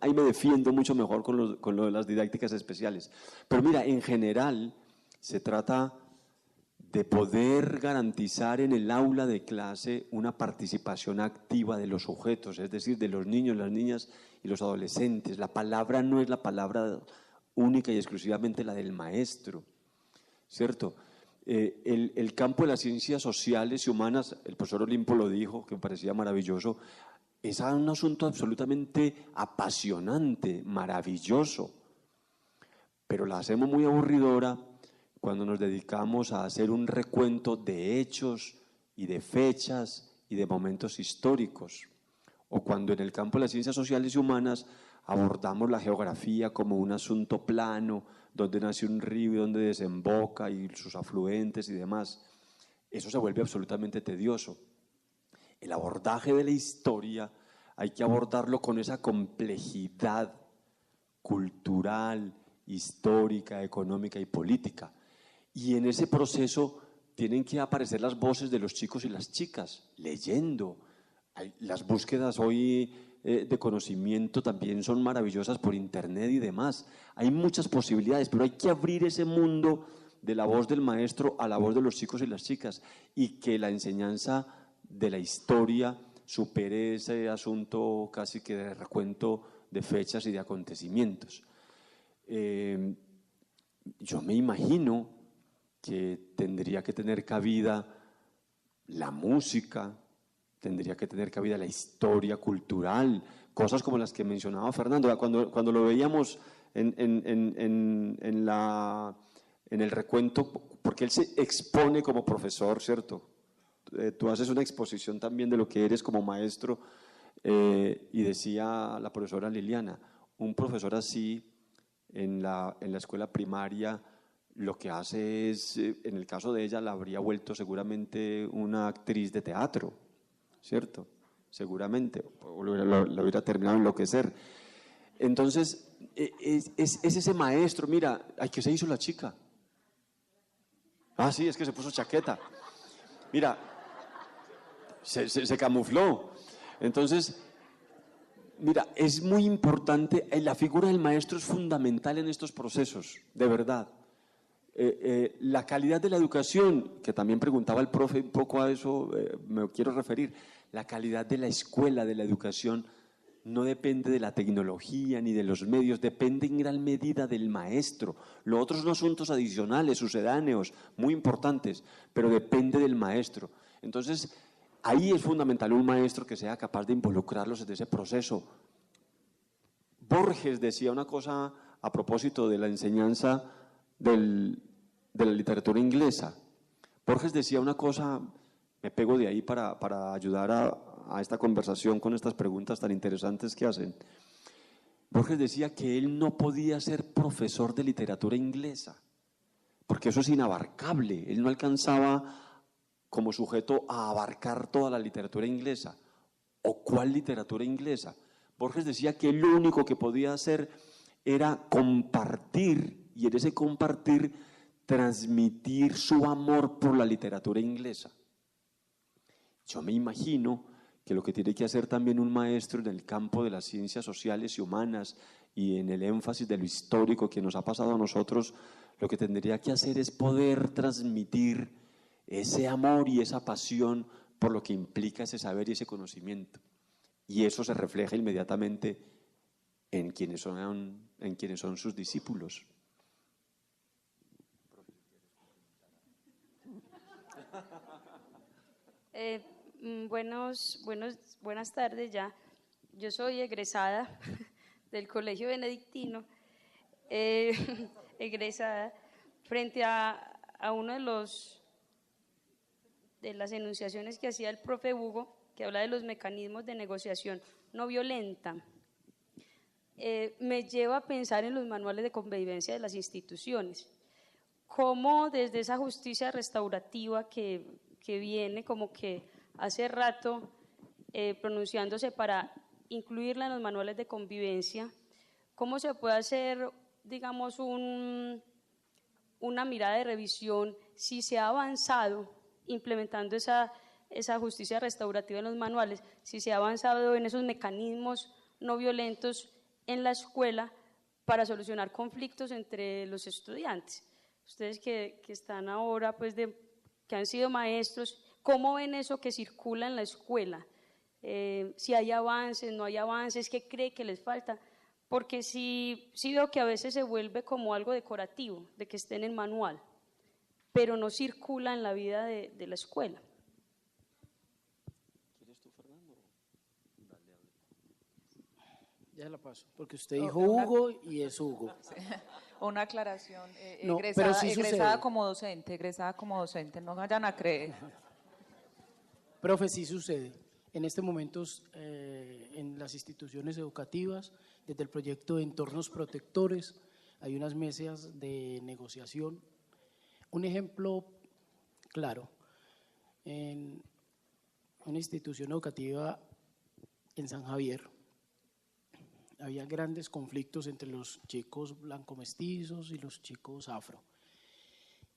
ahí me defiendo mucho mejor con lo de las didácticas especiales. Pero mira, en general se trata de poder garantizar en el aula de clase una participación activa de los sujetos, es decir, de los niños, las niñas y los adolescentes. La palabra no es la palabra única y exclusivamente la del maestro, ¿cierto? El campo de las ciencias sociales y humanas, el profesor Olimpo lo dijo, que me parecía maravilloso, es un asunto absolutamente apasionante, maravilloso, pero la hacemos muy aburridora cuando nos dedicamos a hacer un recuento de hechos y de fechas y de momentos históricos. o cuando en el campo de las ciencias sociales y humanas abordamos la geografía como un asunto plano, donde nace un río, donde desemboca y sus afluentes y demás, eso se vuelve absolutamente tedioso. El abordaje de la historia hay que abordarlo con esa complejidad cultural, histórica, económica y política. Y en ese proceso tienen que aparecer las voces de los chicos y las chicas, leyendo. Las búsquedas hoy de conocimiento también son maravillosas por internet y demás. Hay muchas posibilidades, pero hay que abrir ese mundo de la voz del maestro a la voz de los chicos y las chicas, y que la enseñanza de la historia supere ese asunto casi que de recuento de fechas y de acontecimientos. Yo me imagino que tendría que tener cabida la música, tendría que tener cabida la historia cultural, cosas como las que mencionaba Fernando. Cuando lo veíamos en el recuento, porque él se expone como profesor, ¿cierto? Tú haces una exposición también de lo que eres como maestro, y decía la profesora Liliana, un profesor así en la escuela primaria lo que hace es, en el caso de ella, la habría vuelto seguramente una actriz de teatro, ¿cierto? Seguramente, o lo hubiera terminado de enloquecer. Entonces, es ese maestro, mira, ay, ¿qué se hizo la chica? Ah, sí, es que se puso chaqueta. Mira, se camufló. Entonces, mira, es muy importante, la figura del maestro es fundamental en estos procesos, de verdad. La calidad de la educación, que también preguntaba el profe, un poco a eso me quiero referir, la calidad de la escuela, de la educación, no depende de la tecnología ni de los medios, depende en gran medida del maestro. Los otros son asuntos adicionales, sucedáneos, muy importantes, pero depende del maestro. Entonces, ahí es fundamental un maestro que sea capaz de involucrarlos en ese proceso. Borges decía una cosa a propósito de la enseñanza de la literatura inglesa. Borges decía una cosa, me pego de ahí para ayudar a esta conversación con estas preguntas tan interesantes que hacen. Borges decía que él no podía ser profesor de literatura inglesa, porque eso es inabarcable. Él no alcanzaba como sujeto a abarcar toda la literatura inglesa. ¿O cuál literatura inglesa? Borges decía que lo único que podía hacer era compartir, y en ese compartir transmitir su amor por la literatura inglesa. Yo me imagino que lo que tiene que hacer también un maestro en el campo de las ciencias sociales y humanas y en el énfasis de lo histórico que nos ha pasado a nosotros, lo que tendría que hacer es poder transmitir ese amor y esa pasión por lo que implica ese saber y ese conocimiento. Y eso se refleja inmediatamente en quienes son sus discípulos. Buenas tardes ya. Yo soy egresada del Colegio Benedictino, egresada frente a uno de las enunciaciones que hacía el profe Hugo, que habla de los mecanismos de negociación no violenta. Me lleva a pensar en los manuales de convivencia de las instituciones, cómo desde esa justicia restaurativa que viene como que hace rato pronunciándose para incluirla en los manuales de convivencia, cómo se puede hacer, digamos, una mirada de revisión si se ha avanzado implementando esa justicia restaurativa en los manuales, si se ha avanzado en esos mecanismos no violentos en la escuela para solucionar conflictos entre los estudiantes. Ustedes que están ahora, pues, que han sido maestros, ¿cómo ven eso que circula en la escuela? Si hay avances, no hay avances, ¿qué cree que les falta? Porque sí veo que a veces se vuelve como algo decorativo, de que esté en el manual, pero no circula en la vida de la escuela. ¿Quieres tú, Fernando? Dale, hable. Ya la paso, porque usted dijo Hugo y es Hugo. Sí. Una aclaración, No, egresada, pero sí egresada como docente, no vayan a creer. Profe, sí sucede. En este momento, en las instituciones educativas, desde el proyecto de entornos protectores, hay unas mesas de negociación. Un ejemplo claro, en una institución educativa en San Javier, había grandes conflictos entre los chicos blanco-mestizos y los chicos afro.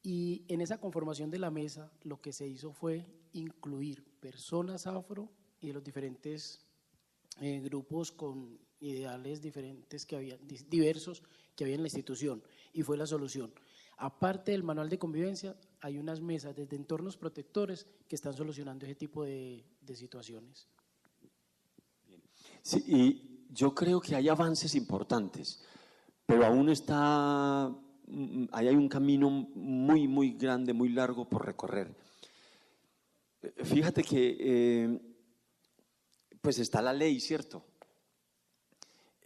Y en esa conformación de la mesa, lo que se hizo fue incluir personas afro y de los diferentes grupos con ideales diferentes que había, diversos que había en la institución, y fue la solución. Aparte del manual de convivencia, hay unas mesas desde entornos protectores que están solucionando ese tipo de situaciones. Sí, y yo creo que hay avances importantes, pero aún ahí hay un camino muy, muy grande, muy largo por recorrer. Fíjate que pues está la ley, ¿cierto?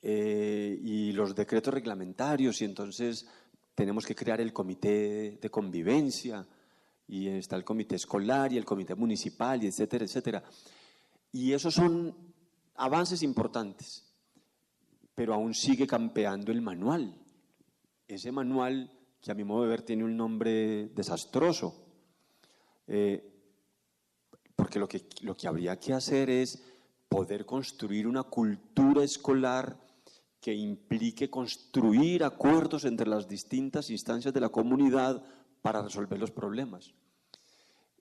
Y los decretos reglamentarios, y entonces tenemos que crear el comité de convivencia, y está el comité escolar y el comité municipal, y etcétera, etcétera. Y esos son avances importantes, pero aún sigue campeando el manual. Ese manual, que a mi modo de ver tiene un nombre desastroso, porque lo que habría que hacer es poder construir una cultura escolar que implique construir acuerdos entre las distintas instancias de la comunidad para resolver los problemas.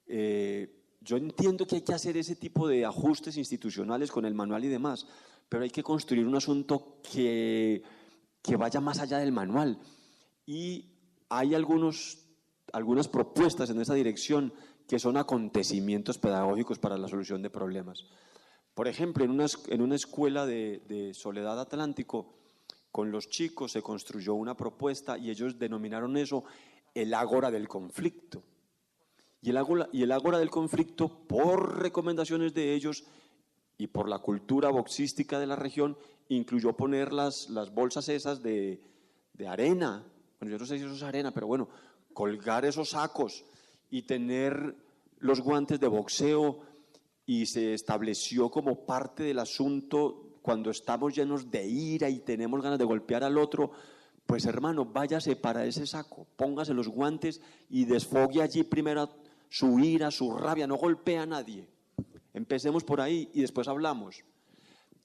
Yo entiendo que hay que hacer ese tipo de ajustes institucionales con el manual y demás, pero hay que construir un asunto que vaya más allá del manual. Y hay algunas propuestas en esa dirección que son acontecimientos pedagógicos para la solución de problemas. Por ejemplo, en una escuela de Soledad Atlántico, con los chicos se construyó una propuesta y ellos denominaron eso el ágora del conflicto. Y el ágora del conflicto, por recomendaciones de ellos y por la cultura boxística de la región, incluyó poner las bolsas esas de arena. Bueno, yo no sé si eso es arena, pero bueno, colgar esos sacos y tener los guantes de boxeo, y se estableció como parte del asunto cuando estamos llenos de ira y tenemos ganas de golpear al otro, pues hermano, váyase para ese saco, póngase los guantes y desfogue allí primero su ira, su rabia, no golpea a nadie. Empecemos por ahí y después hablamos.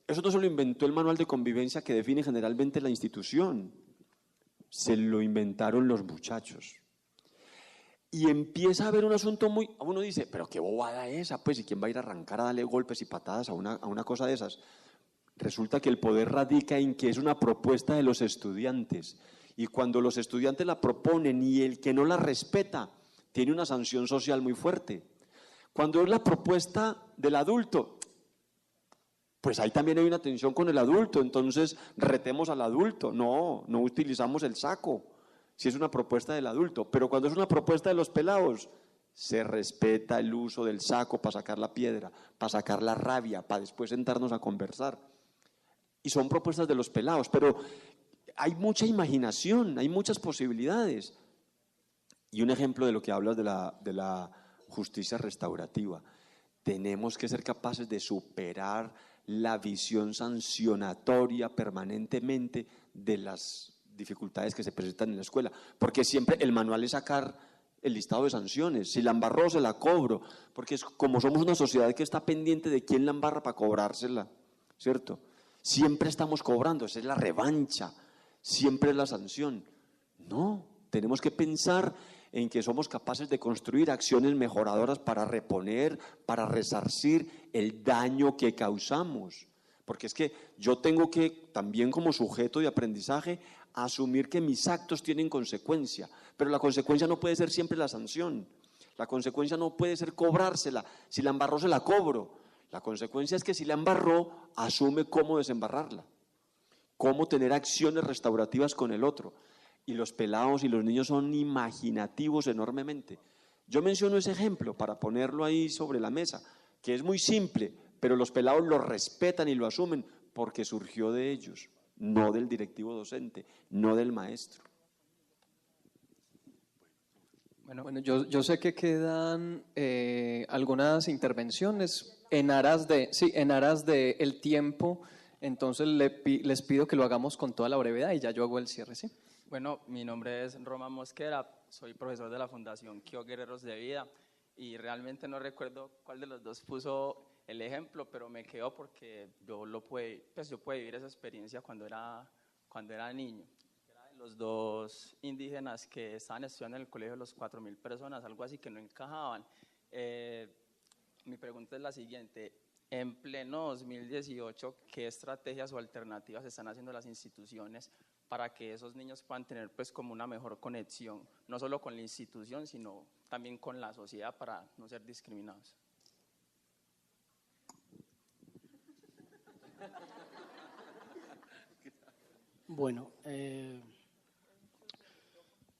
Eso no se lo inventó el manual de convivencia que define generalmente la institución, se lo inventaron los muchachos. Y empieza a haber un asunto uno dice, pero qué bobada esa, pues, ¿y quién va a ir a arrancar a darle golpes y patadas a una cosa de esas? Resulta que el poder radica en que es una propuesta de los estudiantes, y cuando los estudiantes la proponen y el que no la respeta tiene una sanción social muy fuerte. Cuando es la propuesta del adulto, pues ahí también hay una tensión con el adulto, entonces retemos al adulto, no utilizamos el saco, si es una propuesta del adulto, pero cuando es una propuesta de los pelados, se respeta el uso del saco para sacar la piedra, para sacar la rabia, para después sentarnos a conversar. Y son propuestas de los pelados, pero hay mucha imaginación, hay muchas posibilidades. Y un ejemplo de lo que hablas de la justicia restaurativa. Tenemos que ser capaces de superar la visión sancionatoria permanentemente de las dificultades que se presentan en la escuela, porque siempre el manual es sacar el listado de sanciones, si la embarró se la cobro, porque es como somos una sociedad que está pendiente de quién la embarra para cobrársela, ¿cierto? Siempre estamos cobrando, esa es la revancha, siempre es la sanción. No, tenemos que pensar en que somos capaces de construir acciones mejoradoras para reponer, para resarcir el daño que causamos. Porque es que yo tengo que, también como sujeto de aprendizaje, asumir que mis actos tienen consecuencia, pero la consecuencia no puede ser siempre la sanción, la consecuencia no puede ser cobrársela, si la embarró se la cobro, la consecuencia es que si la embarró, asume cómo desembarrarla, cómo tener acciones restaurativas con el otro, y los pelados y los niños son imaginativos enormemente. Yo menciono ese ejemplo para ponerlo ahí sobre la mesa, que es muy simple, pero los pelados lo respetan y lo asumen porque surgió de ellos, no del directivo docente, no del maestro. Bueno, yo sé que quedan algunas intervenciones. en aras de el tiempo, entonces les pido que lo hagamos con toda la brevedad y ya yo hago el cierre, ¿sí? Bueno, mi nombre es Román Mosquera, soy profesor de la Fundación Kio Guerreros de Vida y realmente no recuerdo cuál de los dos puso el ejemplo, pero me quedo porque yo pude vivir esa experiencia cuando era niño. Era de los dos indígenas que estaban estudiando en el colegio, los 4.000 personas, algo así que no encajaban. Mi pregunta es la siguiente: en pleno 2018, ¿qué estrategias o alternativas están haciendo las instituciones para que esos niños puedan tener pues como una mejor conexión, no solo con la institución, sino también con la sociedad para no ser discriminados? Bueno, en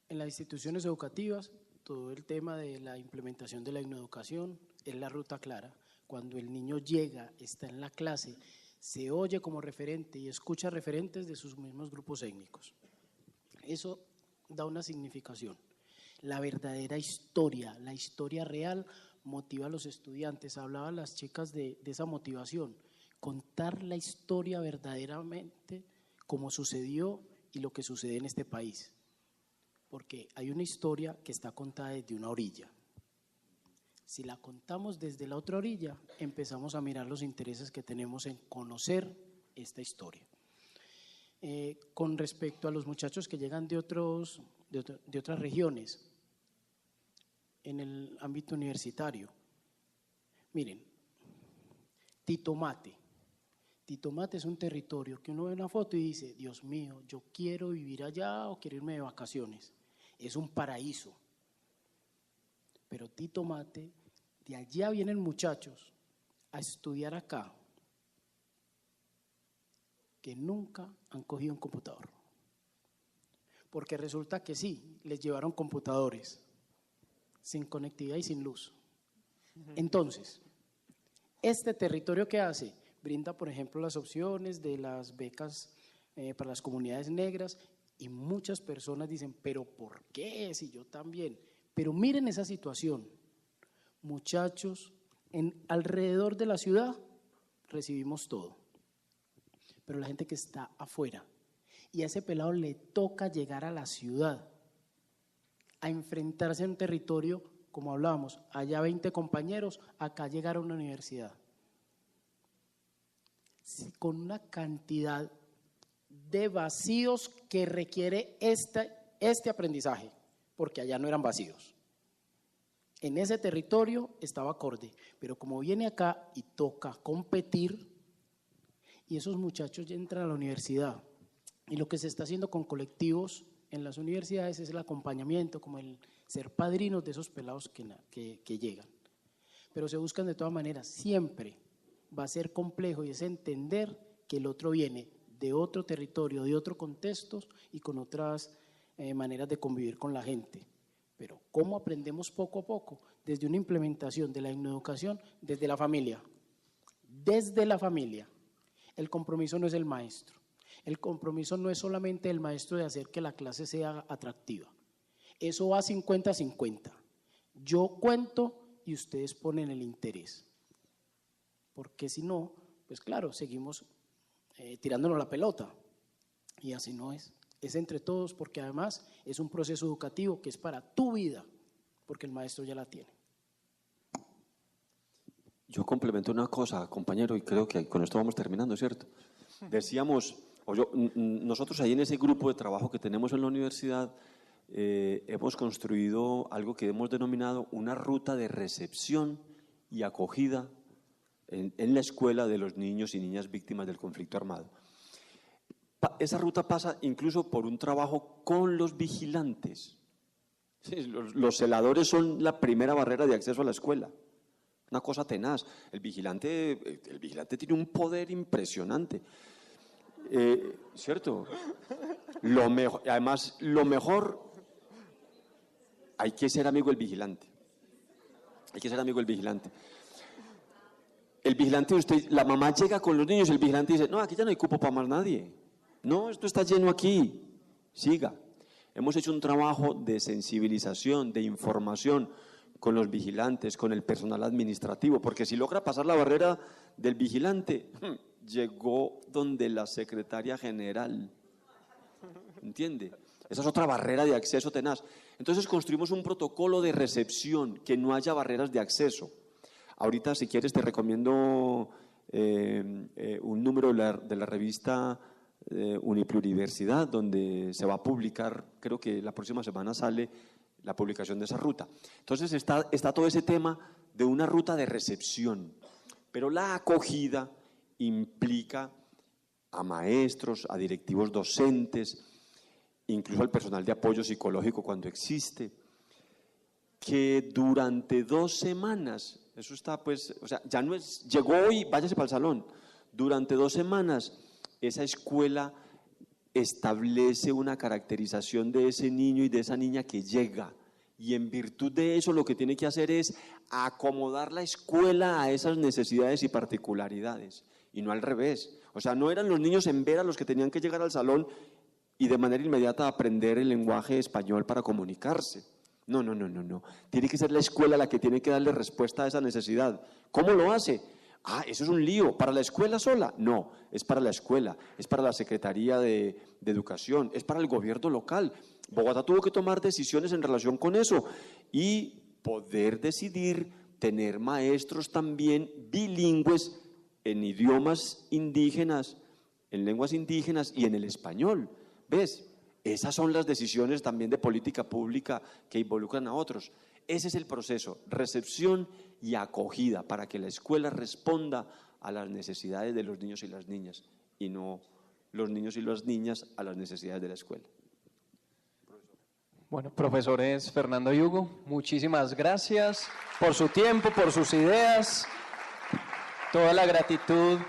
las instituciones educativas, todo el tema de la implementación de la educación es la ruta clara. Cuando el niño llega, está en la clase, se oye como referente y escucha referentes de sus mismos grupos étnicos. Eso da una significación. La verdadera historia, la historia real, motiva a los estudiantes. Hablaban las chicas de esa motivación, contar la historia verdaderamente como sucedió y lo que sucede en este país. Porque hay una historia que está contada desde una orilla. Si la contamos desde la otra orilla, empezamos a mirar los intereses que tenemos en conocer esta historia. Con respecto a los muchachos que llegan de otras regiones, en el ámbito universitario, miren, Titomate. Titomate es un territorio que uno ve una foto y dice, Dios mío, yo quiero vivir allá o quiero irme de vacaciones. Es un paraíso. Pero Titomate, de allá vienen muchachos a estudiar acá que nunca han cogido un computador. Porque resulta que sí, les llevaron computadores sin conectividad y sin luz. Entonces, este territorio que hace, brinda por ejemplo las opciones de las becas para las comunidades negras y muchas personas dicen, pero ¿por qué? Si yo también. Pero miren esa situación, muchachos, alrededor de la ciudad recibimos todo, pero la gente que está afuera, y a ese pelado le toca llegar a la ciudad, a enfrentarse a un territorio, como hablábamos, allá 20 compañeros, acá llegar a una universidad, con una cantidad de vacíos que requiere este aprendizaje, porque allá no eran vacíos. En ese territorio estaba acorde, pero como viene acá y toca competir, y esos muchachos ya entran a la universidad, y lo que se está haciendo con colectivos en las universidades es el acompañamiento, como el ser padrinos de esos pelados que llegan. Pero se buscan de todas maneras, siempre va a ser complejo, y es entender que el otro viene de otro territorio, de otro contexto y con otras maneras de convivir con la gente. Pero ¿cómo aprendemos poco a poco? Desde una implementación de la educación desde la familia. Desde la familia. El compromiso no es el maestro. El compromiso no es solamente el maestro de hacer que la clase sea atractiva. Eso va 50-50. Yo cuento y ustedes ponen el interés. Porque si no, pues claro, seguimos tirándonos la pelota. Y así no es. Es entre todos, porque además es un proceso educativo que es para tu vida, porque el maestro ya la tiene. Yo complemento una cosa, compañero, y creo que con esto vamos terminando, ¿cierto? Decíamos, nosotros ahí en ese grupo de trabajo que tenemos en la universidad hemos construido algo que hemos denominado una ruta de recepción y acogida en la escuela de los niños y niñas víctimas del conflicto armado. Esa ruta pasa incluso por un trabajo con los vigilantes. Sí, los celadores son la primera barrera de acceso a la escuela. Una cosa tenaz. El vigilante tiene un poder impresionante. ¿Cierto? Además, lo mejor, hay que ser amigo del vigilante. Hay que ser amigo del vigilante. El vigilante, la mamá llega con los niños y el vigilante dice, no, aquí ya no hay cupo para más nadie. No, esto está lleno aquí, siga. Hemos hecho un trabajo de sensibilización, de información con los vigilantes, con el personal administrativo, porque si logra pasar la barrera del vigilante, llegó donde la secretaria general, ¿entiende? Esa es otra barrera de acceso tenaz. Entonces construimos un protocolo de recepción, que no haya barreras de acceso. Ahorita, si quieres, te recomiendo un número de la revista Unipluriversidad, donde se va a publicar, creo que la próxima semana sale la publicación de esa ruta. Entonces está todo ese tema de una ruta de recepción, pero la acogida implica a maestros, a directivos docentes, incluso al personal de apoyo psicológico cuando existe, que durante 2 semanas, eso está pues, o sea, ya no es, llegó hoy, váyase para el salón, durante 2 semanas esa escuela establece una caracterización de ese niño y de esa niña que llega, y en virtud de eso lo que tiene que hacer es acomodar la escuela a esas necesidades y particularidades, y no al revés. O sea, no eran los niños en Vera los que tenían que llegar al salón y de manera inmediata aprender el lenguaje español para comunicarse. No. Tiene que ser la escuela la que tiene que darle respuesta a esa necesidad. ¿Cómo lo hace? Eso es un lío. ¿Para la escuela sola? No, es para la escuela, es para la Secretaría de Educación, es para el gobierno local. Bogotá tuvo que tomar decisiones en relación con eso y poder decidir tener maestros también bilingües en idiomas indígenas, en lenguas indígenas y en el español. ¿Ves? Esas son las decisiones también de política pública que involucran a otros. Ese es el proceso, recepción y acogida, para que la escuela responda a las necesidades de los niños y las niñas, y no los niños y las niñas a las necesidades de la escuela. Bueno, profesores Fernando y Hugo, muchísimas gracias por su tiempo, por sus ideas, toda la gratitud.